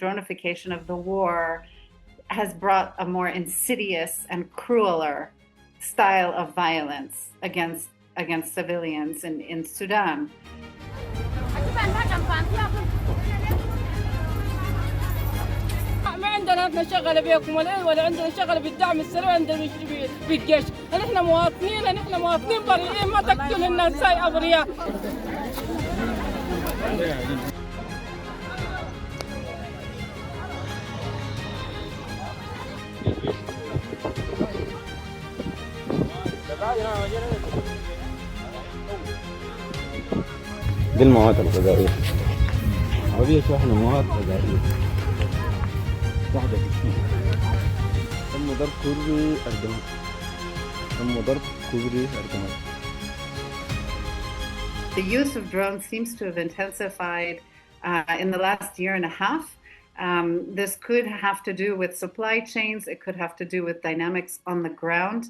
dronification of the war has brought a more insidious and crueler style of violence against civilians in Sudan. ما عندنا شغله بيكم ولا عندنا شغله بالدعم السريع عندنا بالجيش، نحن مواطنين بريئين، ما تقتل الناس زي ابرياء. دي المواد الغذائية. وفي شحن مواد غذائية. واحدة تم ضرب كوبري أردمات. The use of drones seems to have intensified in the last year and a half. This could have to do with supply chains. It could have to do with dynamics on the ground.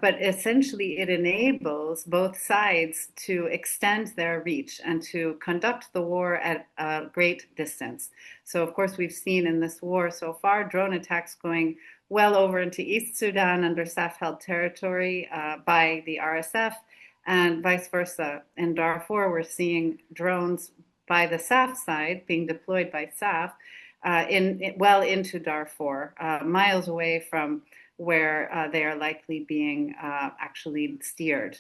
But essentially, it enables both sides to extend their reach and to conduct the war at a great distance. So, of course, we've seen in this war so far drone attacks going well over into East Sudan under SAF-held territory by the RSF, and vice versa. In Darfur, we're seeing drones by the SAF side being deployed by SAF well into Darfur, miles away from where they are likely being actually steered.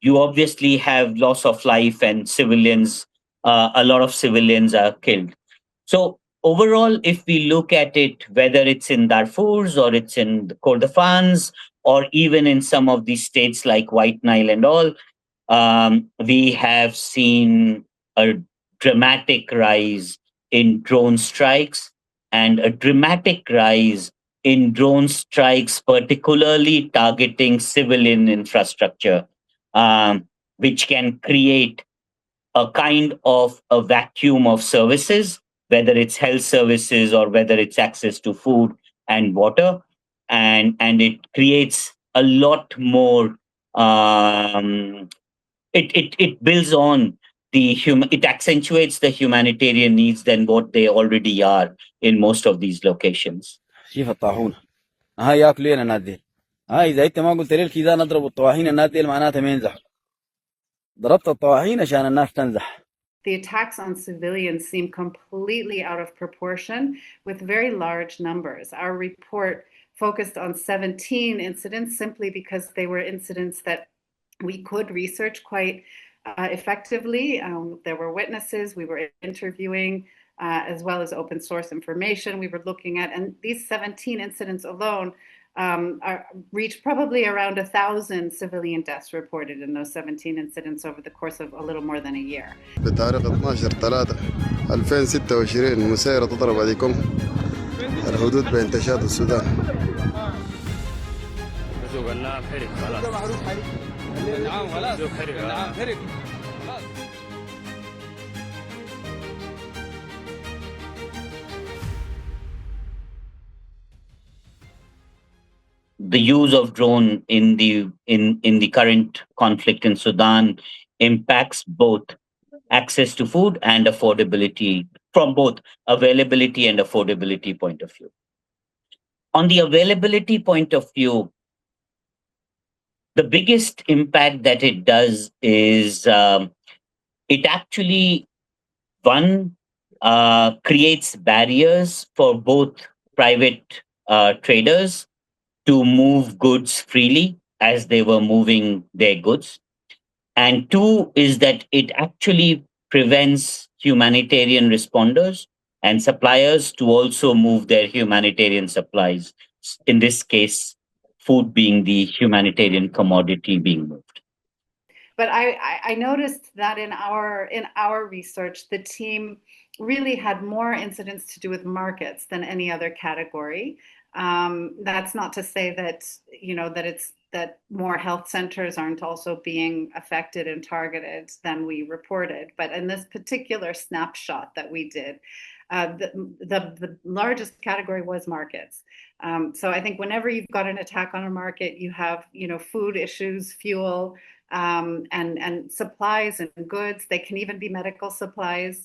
You obviously have loss of life and civilians, a lot of civilians are killed. So overall, if we look at it, whether it's in Darfur's or it's in the Kordofans or even in some of these states like White Nile and all, we have seen a dramatic rise in drone strikes and a dramatic rise in drone strikes, particularly targeting civilian infrastructure, which can create a kind of a vacuum of services, whether it's health services or whether it's access to food and water. And it creates a lot more, it builds on it accentuates the humanitarian needs than what they already are in most of these locations. شوف الطاحونة هاي ياكلوا لنا الناس ديل. هاي إذا أنت ما قلت لي كذا نضرب الطواحين الناس ديل معناتها ما ينزح. ضربت الطواحين عشان الناس تنزح. The attacks on civilians seem completely out of proportion with very large numbers. Our report focused on 17 incidents simply because they were incidents that we could research quite effectively. There were witnesses we were interviewing, as well as open source information we were looking at. And these 17 incidents alone reached probably around 1,000 civilian deaths reported in those 17 incidents over the course of a little more than a year. بتاريخ 12/3/2026 مسيرة تضرب عليكم الحدود بين تشاد والسودان. The use of drone in the current conflict in Sudan impacts both access to food and affordability from both availability and affordability point of view. On the availability point of view, the biggest impact that it does is it actually, one, creates barriers for both private traders to move goods freely as they were moving their goods. And two is that it actually prevents humanitarian responders and suppliers to also move their humanitarian supplies. In this case, food being the humanitarian commodity being moved. But I noticed that in our research, the team really had more incidents to do with markets than any other category. That's not to say that that more health centers aren't also being affected and targeted than we reported. But in this particular snapshot that we did, the largest category was markets. So I think whenever you've got an attack on a market, you have food issues, fuel, and supplies and goods. They can even be medical supplies.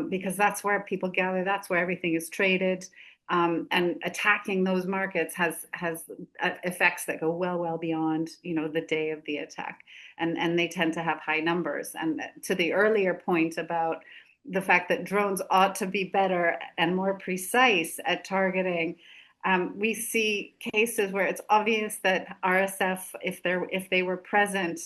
because that's where people gather, that's where everything is traded. And attacking those markets has effects that go well beyond, the day of the attack, and they tend to have high numbers. And to the earlier point about the fact that drones ought to be better and more precise at targeting, we see cases where it's obvious that RSF, if they were present,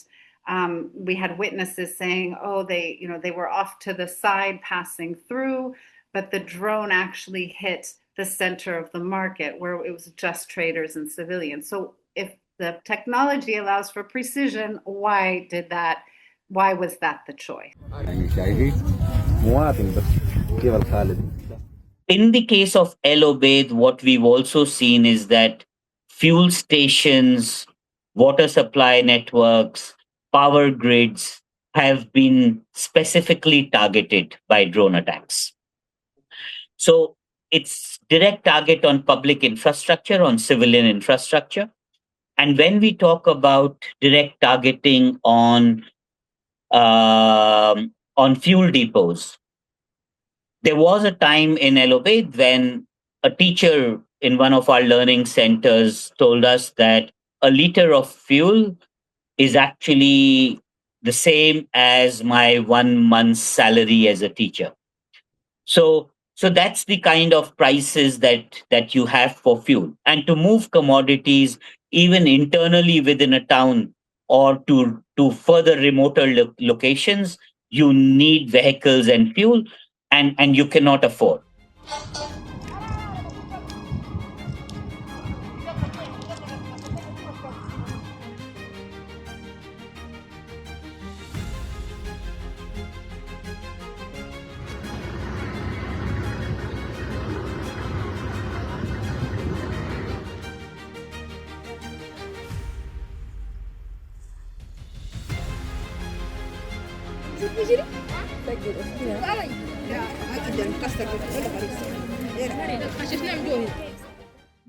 we had witnesses saying, "Oh, they were off to the side passing through," but the drone actually hit the center of the market where it was just traders and civilians. So if the technology allows for precision, why was that the choice? In the case of El Obeid, what we've also seen is that fuel stations, water supply networks, power grids have been specifically targeted by drone attacks. So it's direct target on public infrastructure, on civilian infrastructure. And when we talk about direct targeting on fuel depots, there was a time in El Obeid when a teacher in one of our learning centers told us that a liter of fuel is actually the same as my 1 month's salary as a teacher. So that's the kind of prices that you have for fuel. And to move commodities even internally within a town or to further remoter locations, you need vehicles and fuel, and you cannot afford.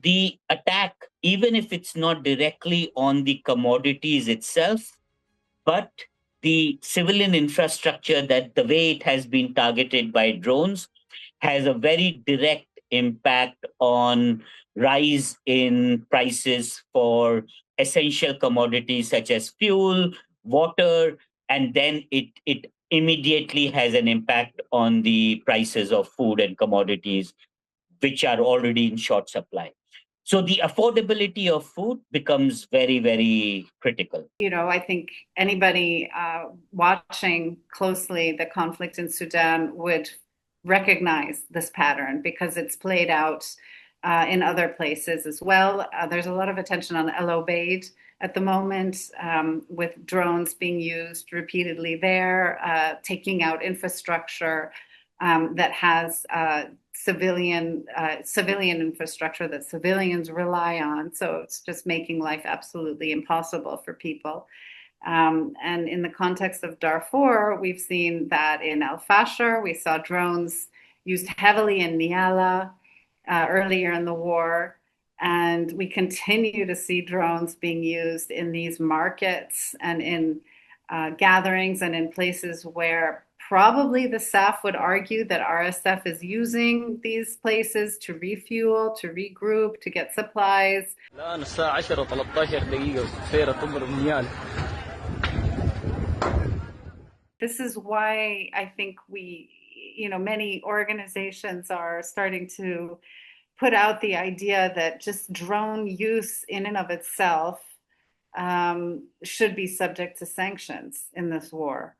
The attack, even if it's not directly on the commodities itself, but the civilian infrastructure, that the way it has been targeted by drones, has a very direct impact on rise in prices for essential commodities such as fuel, water, and then it immediately has an impact on the prices of food and commodities, which are already in short supply. So the affordability of food becomes very, very critical. I think anybody watching closely the conflict in Sudan would recognize this pattern because it's played out in other places as well. There's a lot of attention on El Obeid at the moment, with drones being used repeatedly there, taking out infrastructure that has civilian infrastructure that civilians rely on. So it's just making life absolutely impossible for people. And in the context of Darfur, we've seen that in Al Fashar, we saw drones used heavily in Niala earlier in the war. And we continue to see drones being used in these markets and in gatherings and in places where probably the SAF would argue that RSF is using these places to refuel, to regroup, to get supplies. This is why I think many organizations are starting to put out the idea that just drone use in and of itself should be subject to sanctions in this war,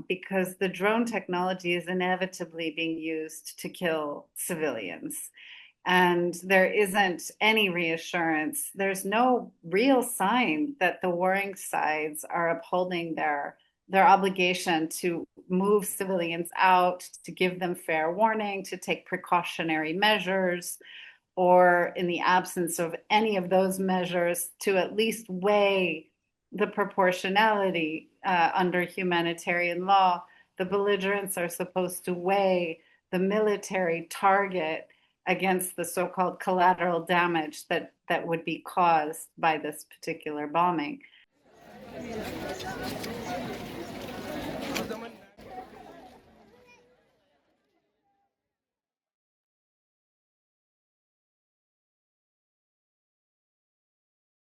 because the drone technology is inevitably being used to kill civilians. And there isn't any reassurance. There's no real sign that the warring sides are upholding their obligation to move civilians out, to give them fair warning, to take precautionary measures, or in the absence of any of those measures, to at least weigh the proportionality under humanitarian law. The belligerents are supposed to weigh the military target against the so-called collateral damage that would be caused by this particular bombing.